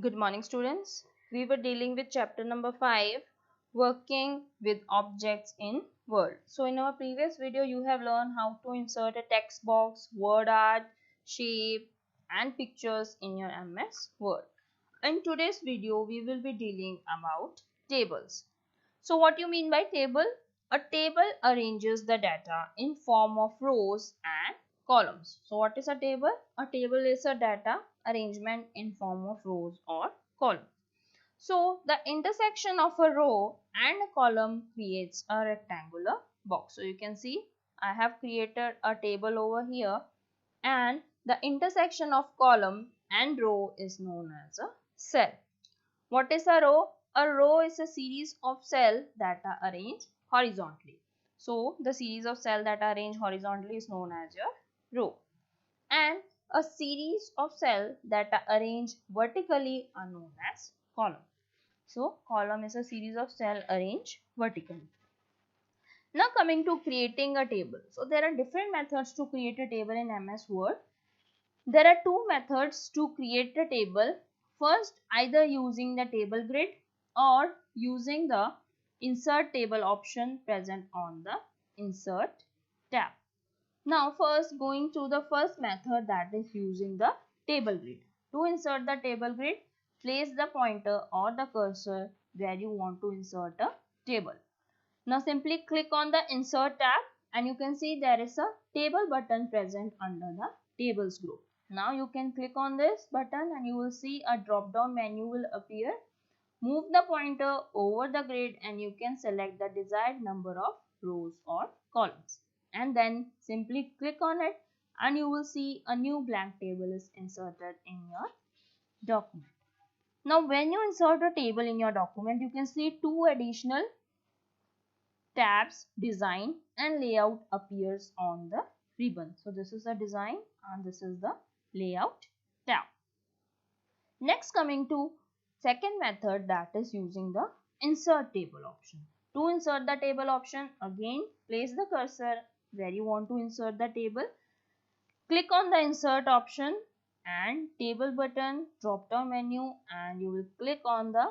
Good morning, students. We were dealing with chapter number 5, working with objects in Word. So in our previous video, you have learned how to insert a text box, word art, shape and pictures in your MS Word. In today's video, we will be dealing about tables. So what do you mean by table? A table arranges the data in form of rows and columns. So what is a table? A table is a data arrangement in form of rows or columns. So the intersection of a row and a column creates a rectangular box. So you can see I have created a table over here, and the intersection of column and row is known as a cell. What is a row? A row is a series of cells that are arranged horizontally. So the series of cells that are arranged horizontally is known as your row. And a series of cells that are arranged vertically are known as column. So column is a series of cells arranged vertically. Now coming to creating a table. So there are different methods to create a table in MS Word. There are two methods to create a table. First, either using the table grid or using the insert table option present on the insert tab. Now first, going to the first method, that is using the table grid. To insert the table grid, place the pointer or the cursor where you want to insert a table. Now simply click on the insert tab and you can see there is a table button present under the tables group. Now you can click on this button and you will see a drop down menu will appear. Move the pointer over the grid and you can select the desired number of rows or columns. And then simply click on it and you will see a new blank table is inserted in your document. Now when you insert a table in your document, you can see two additional tabs, design and layout appears on the ribbon. So this is the design and this is the layout tab. Next, coming to second method, that is using the insert table option. To insert the table option, again place the cursor where you want to insert the table. Click on the insert option and table button, drop down menu, and you will click on the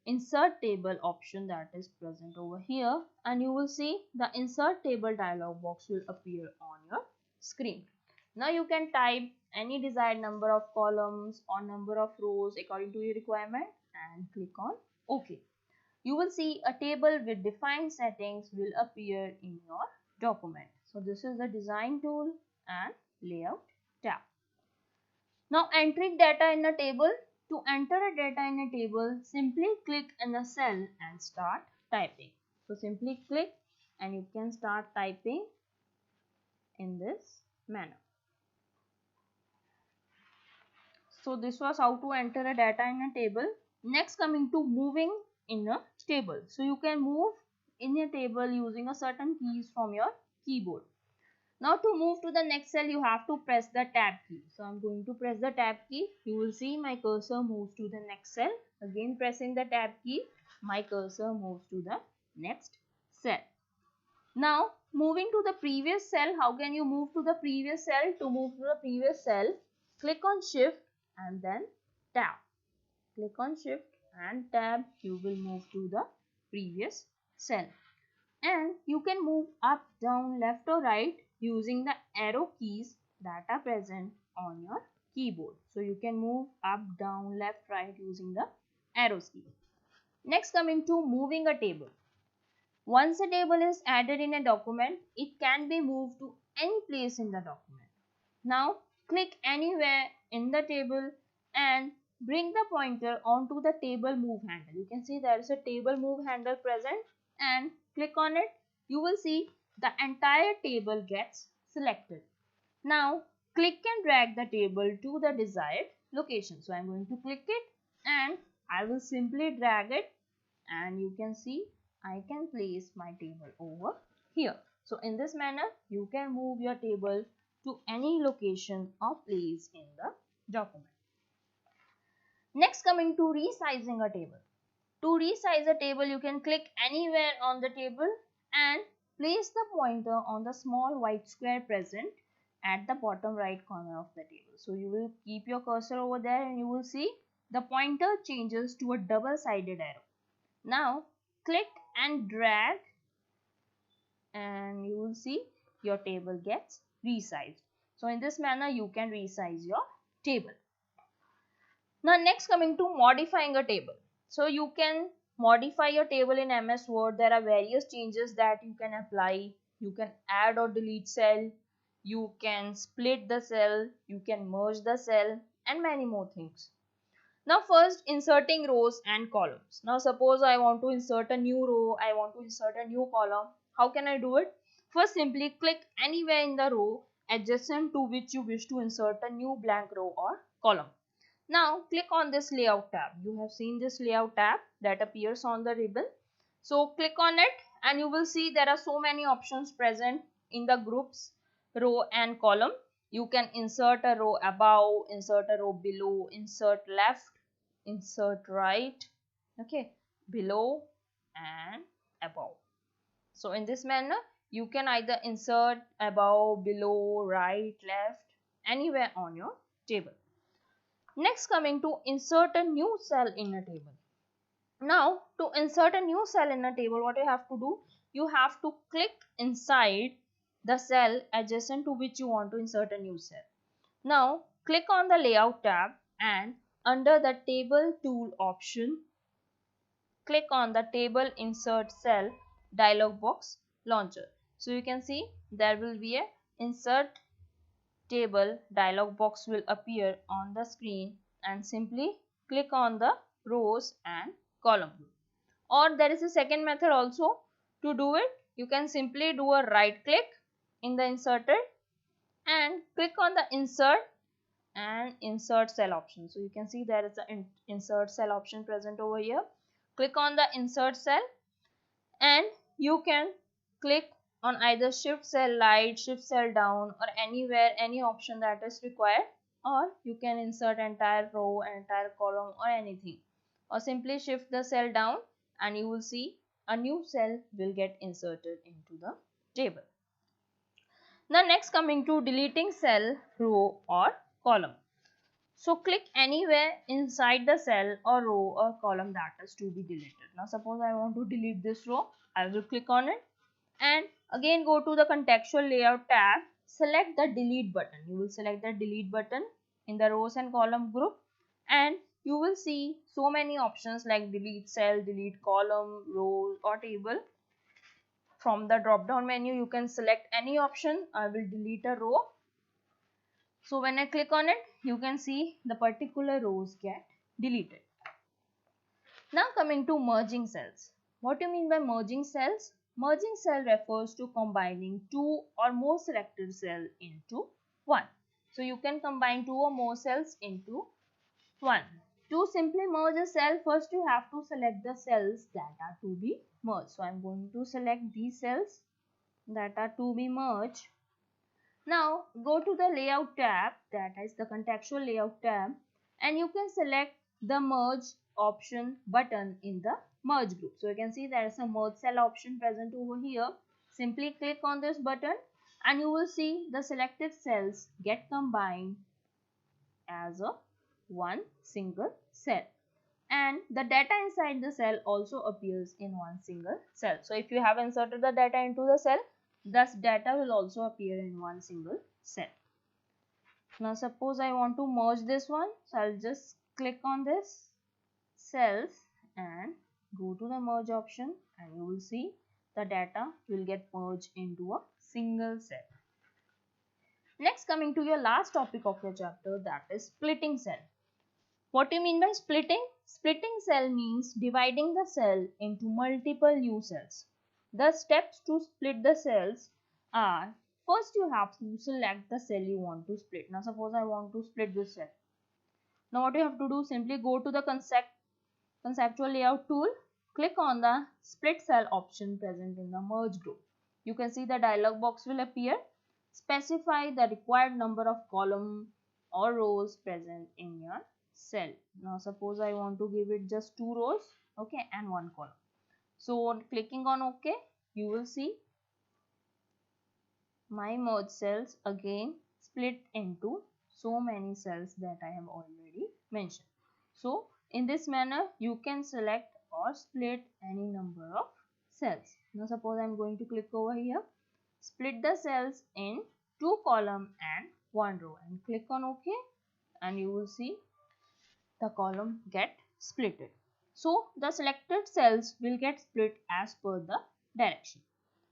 insert table option that is present over here, and you will see the insert table dialog box will appear on your screen. Now you can type any desired number of columns or number of rows according to your requirement and click on OK. You will see a table with defined settings will appear in your document. So this is the design tool and layout tab. Now entering data in a table. To enter a data in a table, simply click in a cell and start typing. So simply click and you can start typing in this manner. So this was how to enter a data in a table. Next, coming to moving in a table. So you can move in a table using a certain keys from your keyboard. Now to move to the next cell, you have to press the tab key. So I'm going to press the tab key. You will see my cursor moves to the next cell. Again pressing the tab key, my cursor moves to the next cell. Now moving to the previous cell, how can you move to the previous cell? To move to the previous cell, click on shift and then tab. Click on shift and tab, you will move to the previous cell. And you can move up, down, left or right using the arrow keys that are present on your keyboard. So you can move up, down, left, right using the arrows key. Next, coming to moving a table. Once a table is added in a document, it can be moved to any place in the document. Now click anywhere in the table and bring the pointer onto the table move handle. You can see there is a table move handle present and click on it. You will see the entire table gets selected. Now click and drag the table to the desired location. So I am going to click it and I will simply drag it, and you can see I can place my table over here. So in this manner you can move your table to any location or place in the document. Next, coming to resizing a table. To resize a table, you can click anywhere on the table and place the pointer on the small white square present at the bottom right corner of the table. So you will keep your cursor over there and you will see the pointer changes to a double-sided arrow. Now click and drag and you will see your table gets resized. So in this manner you can resize your table. Now next, coming to modifying a table. So you can modify your table in MS Word. There are various changes that you can apply. You can add or delete cell, you can split the cell, you can merge the cell, and many more things. Now first, inserting rows and columns. Now suppose I want to insert a new row, I want to insert a new column. How can I do it? First, simply click anywhere in the row adjacent to which you wish to insert a new blank row or column. Now click on this layout tab. You have seen this layout tab that appears on the ribbon. So click on it and you will see there are so many options present in the groups, row and column. You can insert a row above, insert a row below, insert left, insert right, okay, below and above. So in this manner you can either insert above, below, right, left, anywhere on your table. Next, coming to insert a new cell in a table. Now to insert a new cell in a table, what you have to do, you have to click inside the cell adjacent to which you want to insert a new cell. Now click on the layout tab and under the table tool option, click on the table insert cell dialog box launcher. So you can see there will be a insert table dialog box will appear on the screen, and simply click on the rows and column. Or there is a second method also to do it. You can simply do a right click in the inserted and click on the insert and insert cell option. So you can see there is an insert cell option present over here. Click on the insert cell and you can click on either shift cell right, shift cell down, or anywhere, any option that is required, or you can insert entire row, entire column, or anything, or simply shift the cell down and you will see a new cell will get inserted into the table. Now next, coming to deleting cell, row or column. So click anywhere inside the cell or row or column that is to be deleted. Now suppose I want to delete this row, I will click on it and again go to the contextual layout tab, select the delete button. You will select the delete button in the rows and column group and you will see so many options like delete cell, delete column, row or table. From the drop down menu you can select any option. I will delete a row. So when I click on it, you can see the particular rows get deleted. Now coming to merging cells. What do you mean by merging cells? Merging cell refers to combining two or more selected cells into one. So you can combine two or more cells into one. To simply merge a cell, first you have to select the cells that are to be merged. So I am going to select these cells that are to be merged. Now go to the layout tab, that is the contextual layout tab, and you can select the merge option button in the merge group. So you can see there is a merge cell option present over here. Simply click on this button and you will see the selected cells get combined as a one single cell, and the data inside the cell also appears in one single cell. So if you have inserted the data into the cell, thus data will also appear in one single cell. Now suppose I want to merge this one, so I'll just click on this cells and go to the merge option and you will see the data will get merged into a single cell. Next, coming to your last topic of your chapter, that is splitting cell. What do you mean by splitting? Splitting cell means dividing the cell into multiple new cells. The steps to split the cells are, first you have to select the cell you want to split. Now suppose I want to split this cell. Now what you have to do, simply go to the conceptual layout tool, click on the split cell option present in the merge group. You can see the dialog box will appear. Specify the required number of columns or rows present in your cell. Now suppose I want to give it just 2 rows, okay, and 1 column. So clicking on OK, you will see my merge cells again split into so many cells that I have already mentioned. So in this manner you can select or split any number of cells. Now suppose I am going to click over here, split the cells in 2 column and 1 row, and click on OK, and you will see the column get splitted. So the selected cells will get split as per the direction,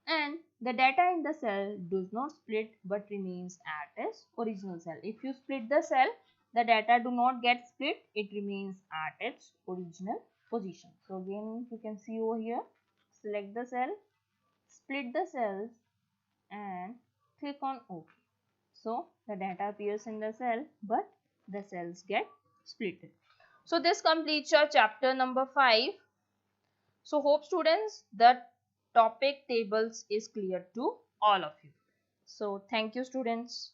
and the data in the cell does not split but remains at its original cell. If you split the cell, the data do not get split, it remains at its original position. So again you can see over here, select the cell, split the cells and click on OK. So the data appears in the cell but the cells get splitted. So this completes your chapter number 5. So hope students the topic tables is clear to all of you. So thank you students.